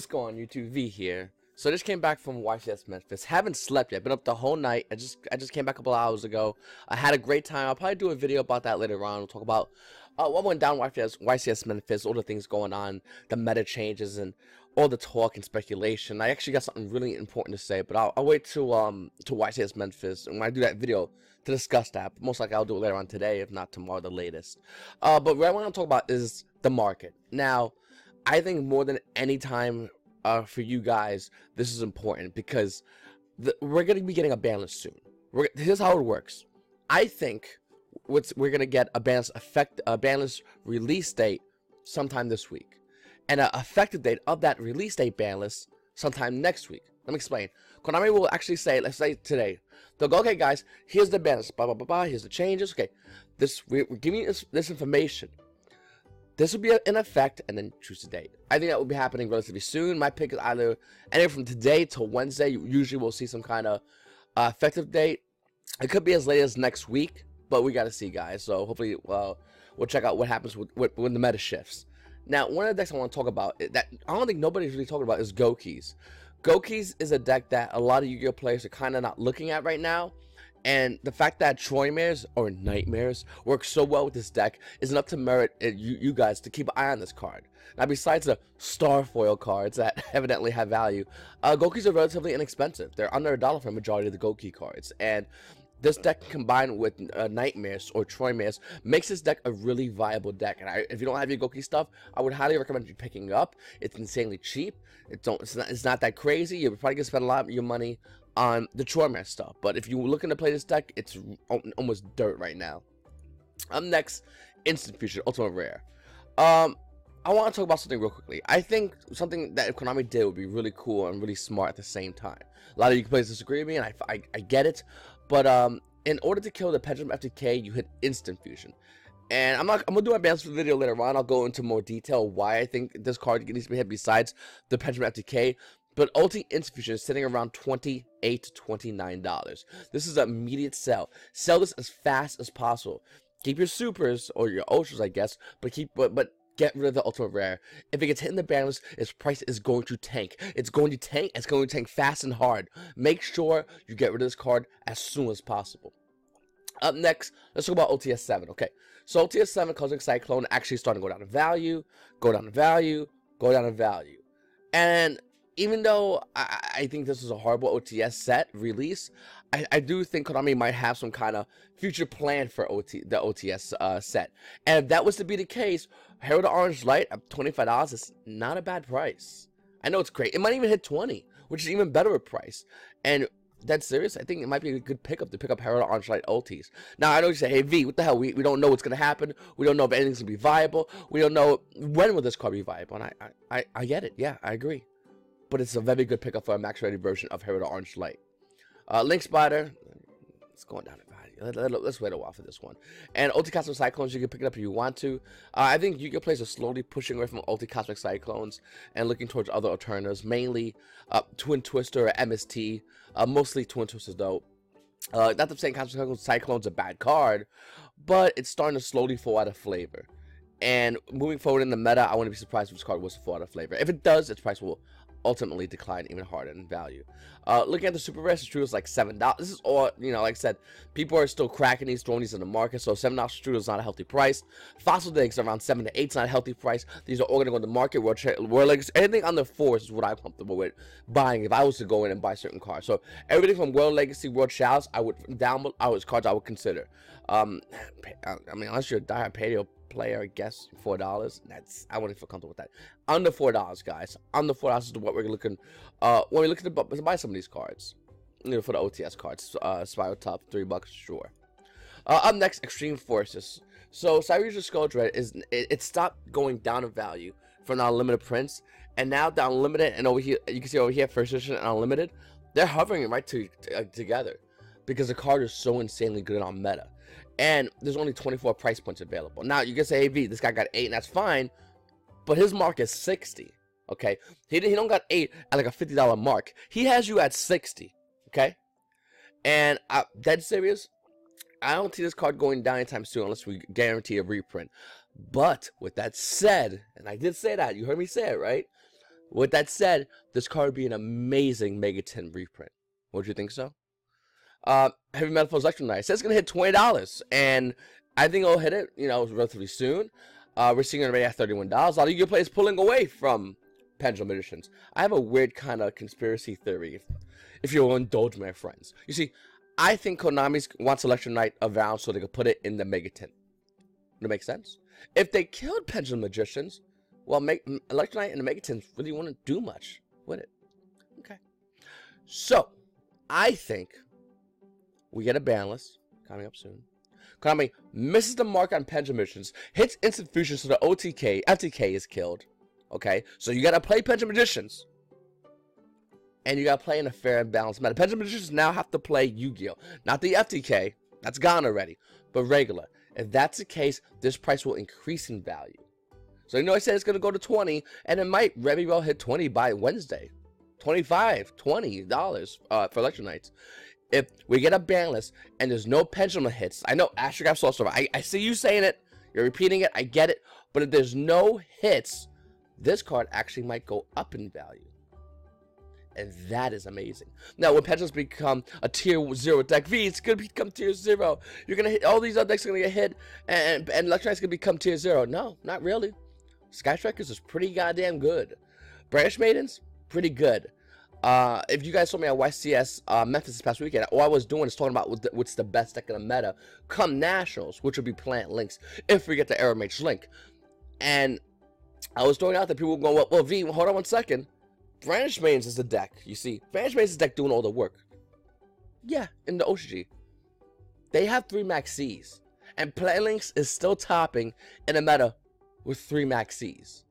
What's going on, YouTube? V here. So I just came back from YCS Memphis. Haven't slept yet. Been up the whole night. I just came back a couple hours ago. I had a great time. I'll probably do a video about that later on. We'll talk about what went down YCS Memphis, all the things going on, the meta changes, and all the talk and speculation. I actually got something really important to say, but I'll wait to YCS Memphis, and when I do that video to discuss that. Most likely I'll do it later on today, if not tomorrow, the latest. But what I want to talk about is the market. Now, I think more than any time for you guys, this is important because we're going to be getting a ban list soon. Here's how it works. I think we're going to get a ban list release date sometime this week, and an effective date of that release date ban list sometime next week. Let me explain. Konami will actually say, let's say today, they'll go, okay guys, here's the ban list, blah blah blah blah, here's the changes. Okay, we're giving you this information. This will be in effect, and then choose the date. I think that will be happening relatively soon. My pick is either anywhere from today till Wednesday. Usually we'll see some kind of effective date. It could be as late as next week, but we got to see, guys. So hopefully we'll check out what happens when the meta shifts. Now, one of the decks I want to talk about that I don't think nobody's really talking about is Gokis. Gokis is a deck that a lot of Yu-Gi-Oh players are kind of not looking at right now. And the fact that Troymares or Nightmares work so well with this deck is enough to merit you guys to keep an eye on this card. Now, besides the Starfoil cards that evidently have value, Gokis are relatively inexpensive. They're under $1 for a majority of the Goki cards. And this deck combined with Nightmares or Troymares makes this deck a really viable deck. And if you don't have your Goki stuff, I would highly recommend you picking it up. It's insanely cheap. It's not that crazy. You're probably going to spend a lot of your money on the Troymares stuff, but if you're looking to play this deck, it's almost dirt right now. Next, Instant Fusion, Ultimate Rare. I want to talk about something real quickly. I think something that if Konami did would be really cool and really smart at the same time. A lot of you players disagree with me, and I get it, but in order to kill the Pendulum FTK, you hit Instant Fusion. And I'm gonna do my best for the video later on. I'll go into more detail why I think this card needs to be hit besides the Pendulum FTK. But Ulti Instant Fusion is sitting around $28 to $29. This is an immediate sell. Sell this as fast as possible. Keep your supers or your ultras, I guess, but get rid of the Ultimate Rare. If it gets hit in the ban list, its price is going to tank. It's going to tank. It's going to tank fast and hard. Make sure you get rid of this card as soon as possible. Up next, let's talk about OTS 7. Okay, so OTS 7 Cosmic Cyclone actually starting to go down in value, go down in value, go down in value, and even though I think this is a horrible OTS set release, I do think Konami might have some kind of future plan for the OTS set. And if that was to be the case, Herald Orange Light at $25 is not a bad price. I know it's great. It might even hit 20, which is even better a price. And that's serious. I think it might be a good pickup to pick up Herald Orange Light ultis. Now, I know you say, hey, V, what the hell? We don't know what's going to happen. We don't know if anything's going to be viable. We don't know when will this card be viable. And I get it. Yeah, I agree. But it's a very good pickup for a max ready version of Herald Orange Light. Link Spider, it's going down in value. Let's wait a while for this one. And Ulti Cosmic Cyclones, you can pick it up if you want to. I think Yu-Gi-Oh players are slowly pushing away from Ulti Cosmic Cyclones and looking towards other alternatives, mainly Twin Twister or MST. Mostly Twin Twisters though. Not that saying Cosmic Cyclone's a bad card, but it's starting to slowly fall out of flavor. And moving forward in the meta, I wouldn't be surprised if this card was to fall out of flavor. If it does, its price will ultimately decline even harder in value. Looking at the super rares, Strudel is like $7. This is all, you know, like I said, people are still cracking these, throwing these in the market, so $7 Strudel is not a healthy price. Fossil Digs around $7 to $8 is not a healthy price. These are all going to go in the market. World Legacy, anything under 4 is what I'm comfortable with buying if I was to go in and buy certain cards. So everything from World Legacy, World Shadows, I would cards I would consider. I mean, unless you're a diehard Paleo player, I guess $4. I wouldn't feel comfortable with that. Under $4, guys. Under $4 is what we're looking. When we look to buy some of these cards, you know, for the OTS cards. Spiral Top, $3, sure. Up next, Extreme Forces. So Cybersia Skull Dread it stopped going down in value from the Unlimited Prince, and now the Unlimited and over here you can see over here First Edition and Unlimited, they're hovering right together because the card is so insanely good on meta. And there's only 24 price points available. Now, you can say, hey, V, this guy got 8, and that's fine. But his mark is 60, okay? He don't got 8 at like a $50 mark. He has you at 60, okay? And dead serious, I don't see this card going down anytime soon unless we guarantee a reprint. But with that said, and I did say that, you heard me say it, right? With that said, this card would be an amazing Mega 10 reprint. Would you think so? Heavy Metal Foes Electro-Knight. It says it's going to hit $20, and I think it'll hit it, relatively soon. We're seeing it already at $31. A lot of YuGiOh players pulling away from Pendulum Editions. I have a weird kind of conspiracy theory, if you'll indulge my friends. You see, I think Konami wants Electro-Knight around so they can put it in the Mega 10. Does that make sense? If they killed Pendulum Magicians, well, Electro-Knight and the Mega 10 really wouldn't do much with it. Okay. So, I think we get a ban list coming up soon. Konami misses the mark on Pendulum Magicians, hits instant fusion so the FTK is killed. Okay, so you gotta play Pendulum Magicians, and you gotta play in a fair and balanced manner. Pendulum Magicians now have to play YuGiOh, not the FTK, that's gone already, but regular. If that's the case, this price will increase in value. So I said it's gonna go to 20, and it might very well hit 20 by Wednesday. $25, $20 for Electro-Knights. If we get a ban list and there's no pendulum hits, I know Astrograph Soul Server, I see you saying it, you're repeating it, I get it, but if there's no hits, this card actually might go up in value. And that is amazing. Now, when pendulums become a tier 0 deck V, it's going to become tier 0. You're going to hit, all these other decks are going to get hit, and Electro-Knight's going to become tier 0. No, not really. Sky Strikers is pretty goddamn good. Branch Maidens, pretty good. If you guys saw me at YCS Memphis this past weekend, all I was doing is talking about what's the best deck in the meta come Nationals, which would be Plant Links, if we get the Arrow Mage Link. And I was throwing out that people were going, well, V, hold on one second. Branch Maidens is the deck, you see. Branch Maidens is the deck doing all the work. Yeah, in the OCG. They have 3 Max Cs. And Plant Links is still topping in the meta with 3 Max Cs.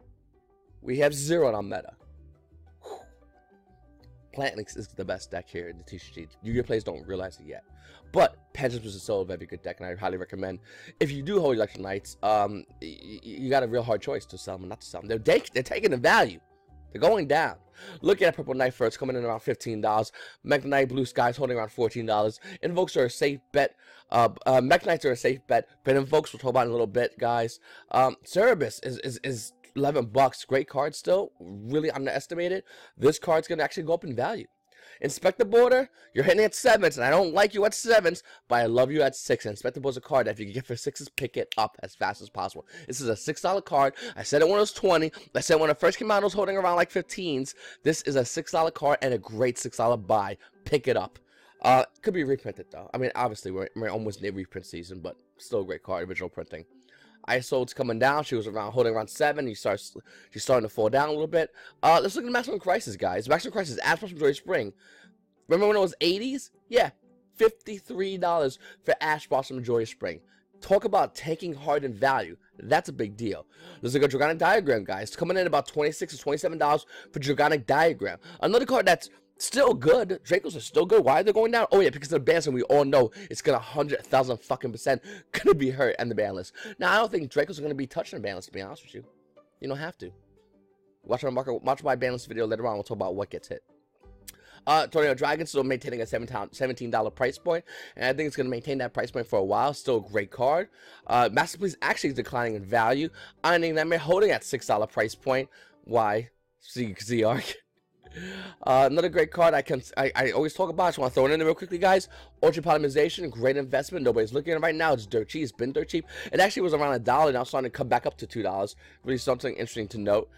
We have 0 in our meta. Plant Links is the best deck here in the TCG. YuGiOh players don't realize it yet. But Pendulums is still a very good deck, and I highly recommend, if you do hold Electro-Knights, you got a real hard choice to sell them or not to sell them. They're taking the value. They're going down. Look at Purple Knight first, coming in around $15. Mech Knight Blue Skies holding around $14. Invokes are a safe bet. Mech Knights are a safe bet, but Invokes we'll talk about in a little bit, guys. Cerebus is $11. Great card still. Really underestimated. This card's gonna actually go up in value. Inspector Border, you're hitting at 7s, and I don't like you at 7s, but I love you at 6. And Inspector Border's a card that if you can get for 6s, pick it up as fast as possible. This is a $6 card. I said it when it was 20. I said when it first came out, it was holding around like 15s. This is a $6 card and a great $6 buy. Pick it up. Could be reprinted though. I mean, obviously we're almost near reprint season, but still a great card, original printing. ISO's coming down. She was holding around 7. She's starting to fall down a little bit. Let's look at Maximum Crisis, guys. Maximum Crisis, Ash Blossom Joy Spring. Remember when it was 80s? Yeah, $53 for Ash Blossom Joy Spring. Talk about taking hard in value. That's a big deal. Let's look at Dragonic Diagram, guys. Coming in about $26 to $27 for Dragonic Diagram. Another card that's still good. Dracos are still good. Why are they going down? Oh yeah, because of the ban, and we all know it's gonna 100,000 fucking % gonna be hurt in the ban list. Now I don't think Dracos are gonna be touching the ban list, to be honest with you. You don't have to. Watch my ban list video later on. We'll talk about what gets hit. Tornado Dragon still maintaining a $17 price point, and I think it's going to maintain that price point for a while. Still a great card. Master Please actually is declining in value. Ironing Nightmare holding at $6 price point. Why? Z Arc. Another great card I always talk about. I just want to throw it in there real quickly, guys. Ultra Polymerization, great investment. Nobody's looking at it right now. It's dirt cheap. It's been dirt cheap. It actually was around $1. Now it's starting to come back up to $2. Really something interesting to note.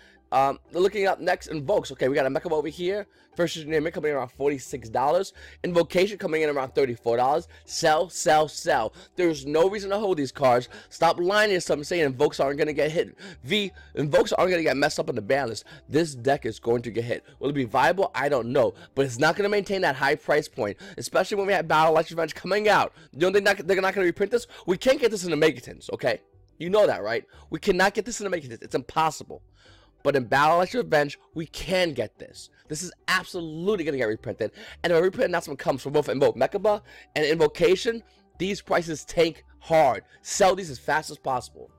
Looking up next, Invokes. Okay, we got a Mecha over here. First Engineer coming in around $46. Invocation coming in around $34. Sell, sell, sell. There's no reason to hold these cards. Stop lying to yourself and saying Invokes aren't going to get hit. Invokes aren't going to get messed up on the ban list. This deck is going to get hit. Will it be viable? I don't know. But it's not going to maintain that high price point, especially when we have Battle Electric Revenge coming out. You don't think they're not going to reprint this? We can't get this in the Megatons, okay? You know that, right? We cannot get this in the Megatons. It's impossible. But in Battle Electric Revenge, we can get this. This is absolutely going to get reprinted. And if a reprint announcement comes from both Mechaba and Invocation, these prices tank hard. Sell these as fast as possible.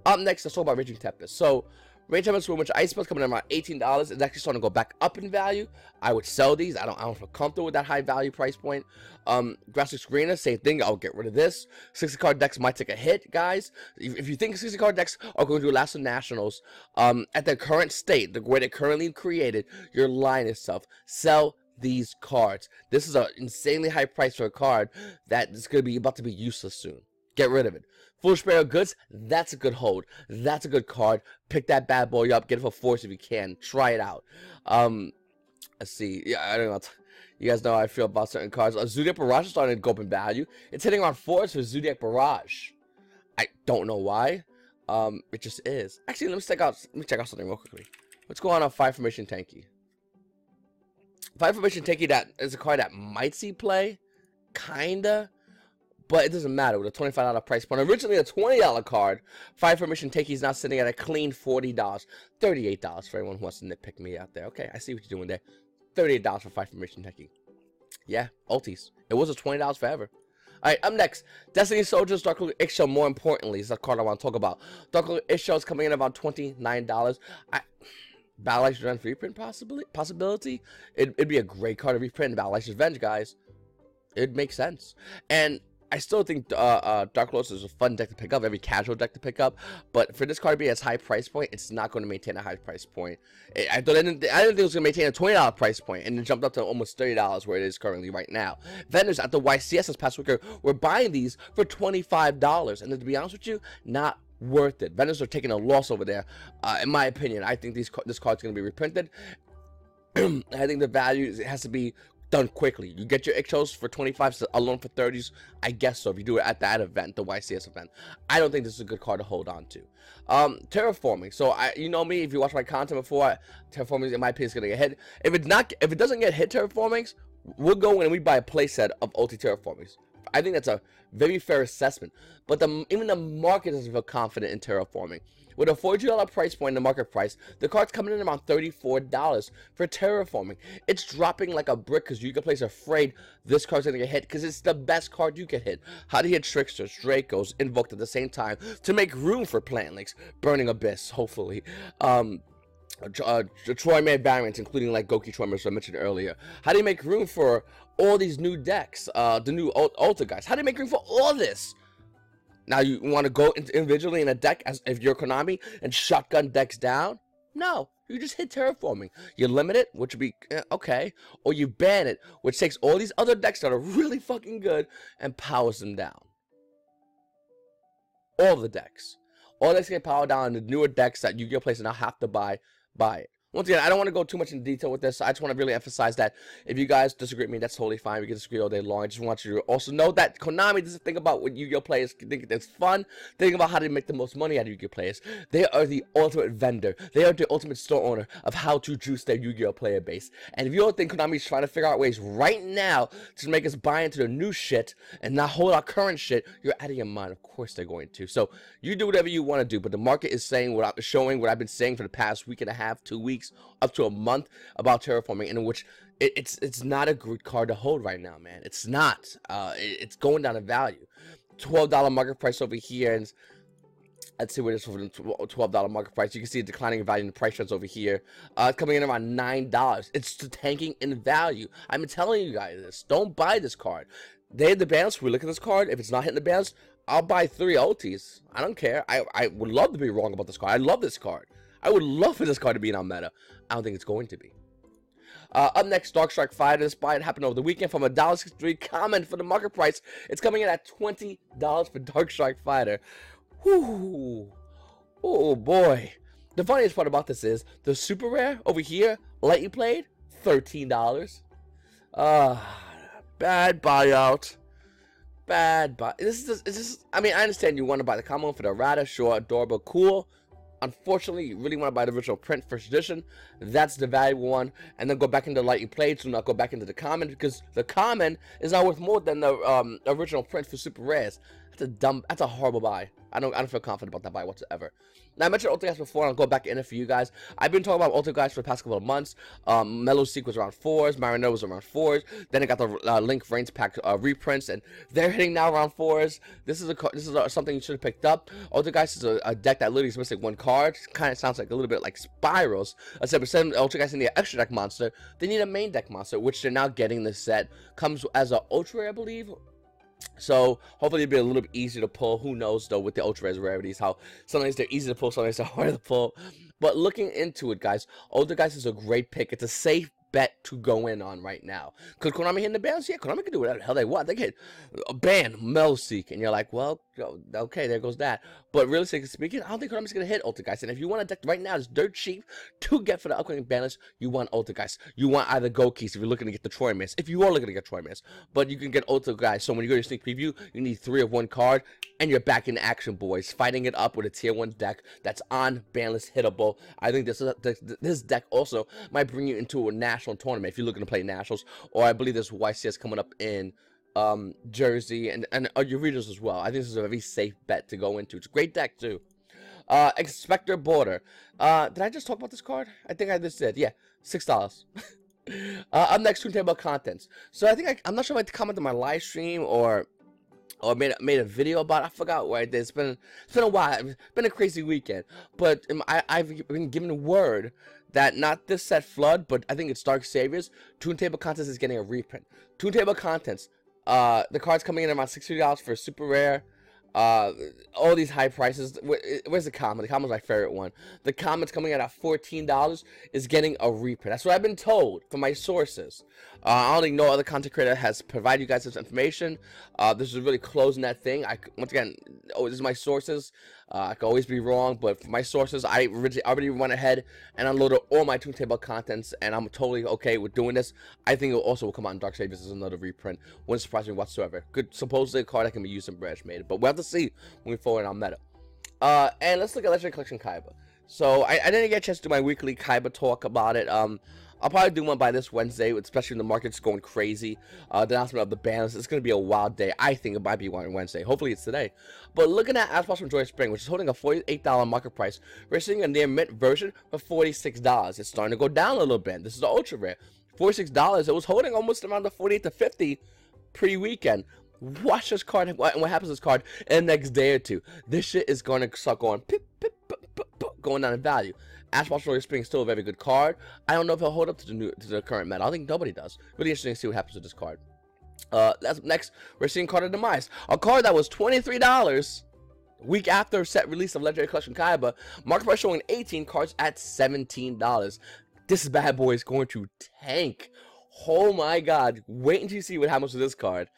Up next, let's talk about Raging Tempest. So, Range Time Swim, which Ice Spell's coming in around $18. It's actually starting to go back up in value. I would sell these. I don't feel comfortable with that high value price point. Graphic Screener, same thing. I'll get rid of this. 60 card decks might take a hit, guys. If you think 60 card decks are going to last the Nationals, at their current state, the way they're currently created, you're lying to yourself. Sell these cards. This is an insanely high price for a card that is going to be about to be useless soon. Get rid of it. Foolish Bearer of Goods, that's a good hold. That's a good card. Pick that bad boy up. Get it for force if you can. Try it out. Let's see. Yeah, I don't know. You guys know how I feel about certain cards. Zodiac Barrage is starting to go up in value. It's hitting around 4s for Zodiac Barrage. I don't know why. It just is. Actually, let me check out something real quickly. What's going on 5 Formation Tanky? 5 Formation Tanky, that is a card that might see play. Kinda. But it doesn't matter with a $25 price point. Originally a $20 card, 5 Formation Takey is now sitting at a clean $40. $38 for anyone who wants to nitpick me out there. Okay, I see what you're doing there. $38 for 5 Formation Takey. Yeah, ultis. It was a $20 forever. Alright, up next, Destiny Soldiers, Dark Lord Ixchel, more importantly, is the card I want to talk about. Dark Lord Ixchel is coming in about $29. Battle Axe Revenge reprint possibility? It'd be a great card to reprint in Battle Axe Revenge, guys. It'd make sense. And I still think Dark Lords is a fun deck to pick up, very casual deck to pick up. But for this card to be as high price point, it's not going to maintain a high price point. I didn't think it was going to maintain a $20 price point, and it jumped up to almost $30 where it is currently right now. Vendors at the YCS this past week were buying these for $25, and to be honest with you, not worth it. Vendors are taking a loss over there, in my opinion. I think this card's going to be reprinted. I think the value has to be done quickly. You get your Ixchels for 25s alone for 30s. I guess so if you do it at that event, the YCS event. I don't think this is a good card to hold on to. Terraforming. So you know me, if you watch my content before, Terraforming in my opinion is gonna get hit. If it doesn't get hit Terraformings, we'll go in and we buy a playset of ulti Terraformings. I think that's a very fair assessment. But even the market doesn't feel confident in Terraforming. With a $40 price point in the market price, the card's coming in around $34 for Terraforming. It's dropping like a brick because YuGiOh players are afraid this card's going to get hit because it's the best card you can hit. How do you hit Tricksters, Dracos, Invoked at the same time to make room for Plantlinks, Burning Abyss, hopefully. Troy-Man variants, including like Goki Troy, as I mentioned earlier. How do you make room for all these new decks, the new Ultra guys? How do you make room for all this? Now you want to go individually in a deck as if you're Konami and shotgun decks down? No, you just hit Terraforming. You limit it, which would be okay, or you ban it, which takes all these other decks that are really fucking good and powers them down. All the decks. All decks get powered down, and the newer decks that YuGiOh players now have to buy it. Once again, I don't want to go too much in detail with this. I just want to really emphasize that if you guys disagree with me, that's totally fine. We can disagree all day long. I just want you to also know that Konami doesn't think about what YuGiOh players think it's fun. They think about how to make the most money out of YuGiOh players. They are the ultimate vendor. They are the ultimate store owner of how to juice their YuGiOh player base. And if you don't think Konami's trying to figure out ways right now to make us buy into the new shit and not hold our current shit, you're out of your mind. Of course they're going to. So you do whatever you want to do, but the market is saying what I've been saying for the past week and a half, 2 weeks, up to a month about Terraforming, in which it's not a good card to hold right now, man. It's not. It's going down in value. $12 market price over here, and let's see what it is for the $12 market price. You can see a declining value in the price trends over here. Coming in around $9. It's tanking in value. I've been telling you guys this. Don't buy this card. They hit the balance. We look at this card. If it's not hitting the balance, I'll buy 3 ultis. I don't care. I would love to be wrong about this card. I love this card. I would love for this card to be in our meta. I don't think it's going to be. Up next, Dark Strike Fighter. This buy happened over the weekend from $1.63 common for the market price. It's coming in at $20 for Dark Strike Fighter. Whoo! Oh boy. The funniest part about this is the super rare over here, lightly played, $13. Bad buyout. Bad buy. This is. I mean, I understand you want to buy the common for the rata, sure, adorable, cool. Unfortunately, you really want to buy the original print first edition. That's the valuable one, and then go back into lightly played, so not go back into the common, because the common is now worth more than the original print for super rares. that's a horrible buy. I don't feel confident about that buy whatsoever. Now, I mentioned Ultra Guys before, and I'll go back in it for you guys. I've been talking about Ultra Guys for the past couple of months. Mellow Seek was around 4s, Marinero was around 4s. Then I got the Link Reigns pack reprints, and they're hitting now around 4s. This is something you should have picked up. Ultra Guys is a deck that literally is missing one card. Kind of sounds like a little bit like Spirals. Except instead of Ultra Guys need an extra deck monster, they need a main deck monster, which they're now getting. This set comes as an Ultra Rare, I believe. So hopefully it'll be a little bit easier to pull. Who knows though with the ultra rares rarities, how sometimes they're easy to pull, sometimes they're hard to pull. But looking into it, guys, Ultra Guys is a great pick. It's a safe bet to go in on right now. Could Konami hit the bans? Yeah, Konami can do whatever the hell they want. They can ban Melseek, and you're like, well, okay, there goes that. But realistically speaking, I don't think Konami's gonna hit Ultra Guys. And if you want a deck right now, it's dirt cheap to get for the upcoming ban list. You want Ultra Guys. You want either Go Keys if you're looking to get the Troy Mist. If you are looking to get Troy Mist, but you can get Ultra Guys. So when you go to your sneak preview, you need 3 of 1 card, and you're back in action, boys, fighting it up with a tier 1 deck that's on ban list hittable. I think this deck also might bring you into a national tournament if you're looking to play nationals, or I believe there's YCS coming up in Jersey and your regions as well. I think this is a very safe bet to go into. It's a great deck too. Expector Border. Did I just talk about this card? I think I just did. Yeah, $6. Up next, Turntable Contents. So I think I'm not sure if I commented on my live stream or made a video about it. I forgot where I did. It's been a while. It's been a crazy weekend. But I've been given word that not this set Flood, but I think it's Dark Saviors. Turntable Contents is getting a reprint. Turntable Contents. The card's coming in around $60 for a super rare. All these high prices. Where's the common? The common's my favorite one. The common's coming in at $14 is getting a reprint. That's what I've been told from my sources. I don't think no other content creator has provided you guys this information. This is really closing that thing. Once again, this is my sources. I could always be wrong, but for my sources, I already went ahead and unloaded all my Turntable Contents, and I'm totally okay with doing this. I think it also will come out in Dark Saviors as another reprint. Wouldn't surprise me whatsoever. Good, supposedly a card that can be used in Branch Made, but we'll have to see moving forward on meta. And let's look at Legendary Collection Kaiba. So I didn't get a chance to do my weekly Kaiba talk about it. I'll probably do one by this Wednesday, especially when the market's going crazy. The announcement of the bans, it's going to be a wild day. I think it might be one Wednesday. Hopefully it's today. But looking at Asphalt from Joy Spring, which is holding a $48 market price, we're seeing a near mint version for $46. It's starting to go down a little bit. This is the ultra rare. $46. It was holding almost around the 48 to 50 pre-weekend. Watch this card, and what happens to this card in the next day or two. This shit is going to start going pip, pip, pip, pip, pip, going down in value. Asphalt Story Spring is still a very good card. I don't know if he'll hold up to the current meta. I think nobody does. Really interesting to see what happens with this card. That's next. We're seeing Card of Demise, a card that was $23 week after set release of Legendary Collection Kaiba. Market price showing 18 cards at $17. This bad boy is going to tank. Oh my god! Wait until you see what happens with this card.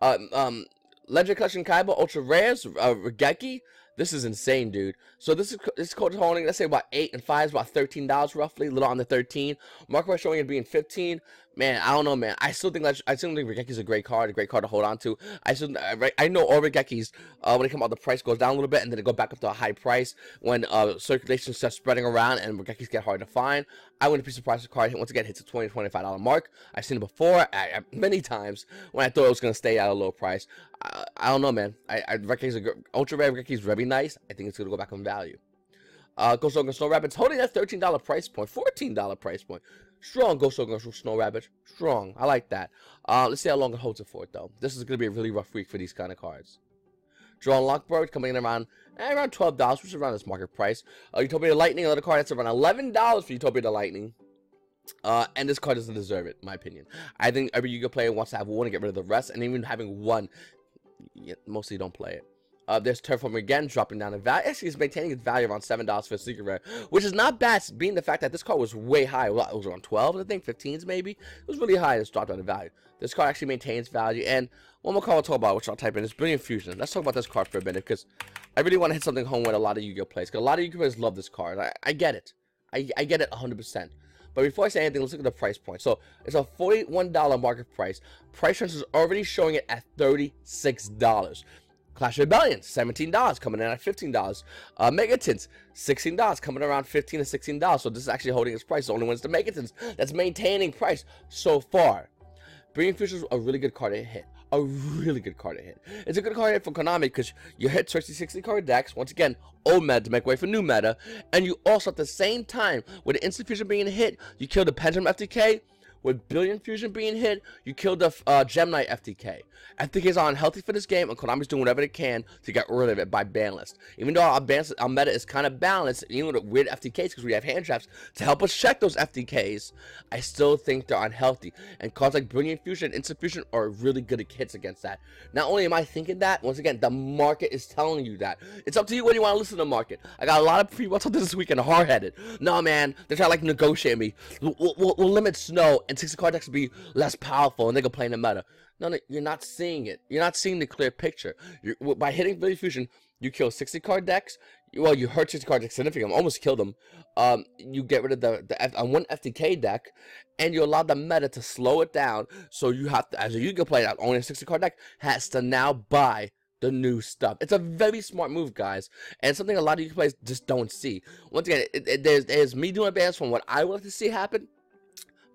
Legendary Collection Kaiba Ultra Rares Regeki. This is insane, dude. So this code is holding, let's say about 8 and 5 is about $13 roughly, a little under 13. Market price showing it being 15. Man, I don't know, man. I still think Regeki's a great card to hold on to. I know all Regekis when they come out, the price goes down a little bit and then they go back up to a high price when circulation starts spreading around and Regekis get hard to find. I wouldn't be surprised if the card once again hits a $20 to $25 mark. I've seen it before many times when I thought it was gonna stay at a low price. I don't know, man. Ultra rare Regeki is very nice. I think it's gonna go back on value. Ghost Ogre Snow Rabbit's holding that $13 price point, $14 price point. Strong Ghost Ogre Snow Rabbit. Strong. I like that. Let's see how long it holds it for, though. This is going to be a really rough week for these kind of cards. Drawn Lockbird coming in around $12, which is around this market price. Utopia the Lightning, another card that's around $11 for Utopia the Lightning. And this card doesn't deserve it, in my opinion. I think every Yu-Gi-Oh player wants to have one and get rid of the rest, and even having one, mostly don't play it. There's Terraform again, dropping down in value. Actually, it's maintaining its value around $7 for a secret rare, which is not bad, being the fact that this card was way high. Well, it was around 12, I think, 15s maybe. It was really high. It's dropped down in value. This card actually maintains value. And one more card I'll talk about, which I'll type in, is Brilliant Fusion. Let's talk about this card for a minute, because I really want to hit something home with a lot of Yu-Gi-Oh players, because a lot of Yu-Gi-Oh players love this card. I get it. I get it 100%. But before I say anything, let's look at the price point. So it's a $41 market price. Price trends is already showing it at $36. Clash Rebellion, $17, coming in at $15. Megatons, $16, coming around $15 to $16. So this is actually holding its price. The only one is the Megatons that's maintaining price so far. Brilliant Fusion is a really good card to hit. a really good card to hit. It's a good card to hit for Konami because you hit 60 card decks, once again, old meta to make way for new meta, and you also at the same time, with the Instant Fusion being hit, you kill the Pendulum FTK. With Billion Fusion being hit, you killed the Gem Knight FTK. FTKs are unhealthy for this game, and Konami's doing whatever they can to get rid of it by banlist. Even though our meta is kind of balanced, even with weird FTKs, because we have hand traps to help us check those FTKs, I still think they're unhealthy. And cards like Brilliant Fusion and Instant Fusion are really good hits against that. Not only am I thinking that, once again, the market is telling you that. It's up to you when you want to listen to the market. I got a lot of pre-watch on this weekend, hard-headed. No, man, they're trying to like negotiate me. We'll limit snow, and 60 card decks will be less powerful, and they can play in the meta. No, you're not seeing it. You're not seeing the clear picture. By hitting Billion Fusion, you kill 60 card decks. Well, you hurt 60 card decks significantly, almost killed them. You get rid of the one FTK deck, and you allow the meta to slow it down. So you have to, as a YuGiOh player that only a 60 card deck, has to now buy the new stuff. It's a very smart move, guys, and something a lot of you players just don't see. Once again, there's me doing a balance from what I would like to see happen.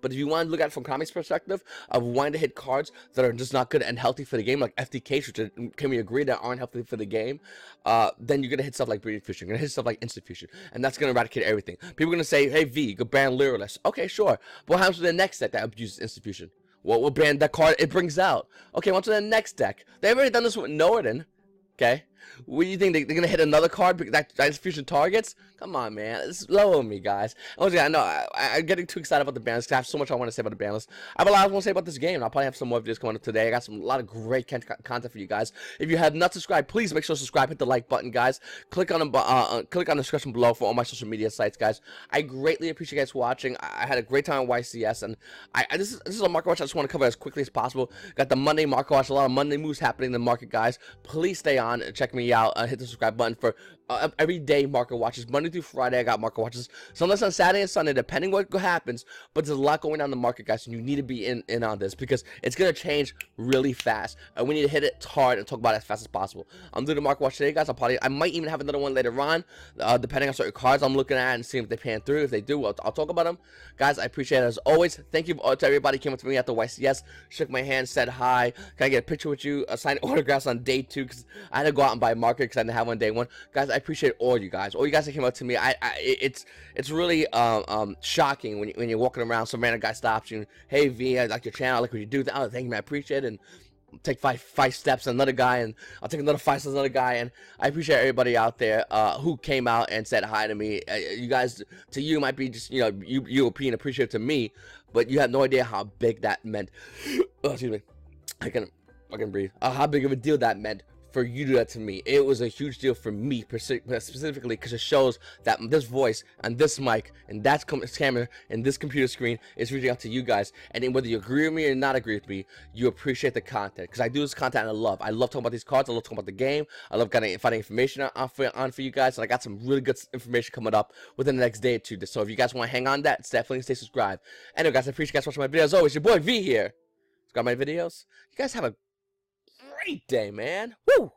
But if you want to look at it from Konami's perspective of wanting to hit cards that are just not good and healthy for the game, like FTKs, which can we agree that aren't healthy for the game, then you're going to hit stuff like Breeding Fusion. You're going to hit stuff like Instant Fusion. And that's going to eradicate everything. People are going to say, hey, V, you could ban Lyraless. Okay, sure. But what happens with the next deck that abuses Instant Fusion? Well, we'll ban that card it brings out. Okay, what's with the next deck? They've already done this with Northern. Okay? What do you think? They're going to hit another card because that Fusion targets? Come on, man. It's low on me, guys. Honestly, I know I'm getting too excited about the ban list because I have so much I want to say about the ban list. I have a lot I want to say about this game. I'll probably have some more videos coming up today. I got a lot of great content for you guys. If you have not subscribed, please make sure to subscribe. Hit the like button, guys. Click on the description below for all my social media sites, guys. I greatly appreciate you guys watching. I had a great time at YCS, and this is a market watch I just want to cover as quickly as possible. Got the Monday market watch. A lot of Monday moves happening in the market, guys. Please stay on and check me out. Hit the subscribe button for everyday market watches. Monday through Friday, I got market watches. Sometimes on Saturday and Sunday, depending what happens. But there's a lot going on in the market, guys, and you need to be in on this because it's gonna change really fast, and we need to hit it hard and talk about it as fast as possible. I'm doing the market watch today, guys. I might even have another one later on, depending on certain cards I'm looking at and seeing if they pan through. If they do, I'll talk about them, guys. I appreciate it as always. Thank you to everybody who came up to me at the YCS, shook my hand, said hi. Can I get a picture with you? Sign autographs on day 2 because I had to go out and buy a market because I didn't have one day 1. Guys, I appreciate all you guys that came up to me. It's really shocking when you're walking around, some random guy stops you, hey V, I like your channel, I like what you do. Oh, thank you, man, I appreciate it. And I'll take five steps to another guy, and I'll take another 5 steps to another guy, and I appreciate everybody out there who came out and said hi to me. You guys, to you, might be just, you know, European appreciative to me, but you have no idea how big that meant. Oh, excuse me, I can breathe. How big of a deal that meant for you to do that to me. It was a huge deal for me specifically because it shows that this voice and this mic and that camera and this computer screen is reaching out to you guys, and then whether you agree with me or not agree with me, you appreciate the content because I do this content and I love talking about these cards. I love talking about the game. I love finding information on for you guys, and I got some really good information coming up within the next day or 2. So if you guys want to hang on that, definitely stay subscribed. Anyway, guys, I appreciate you guys watching my videos. As always, your boy V here. Subscribe my videos. You guys have a great day, man. Woo!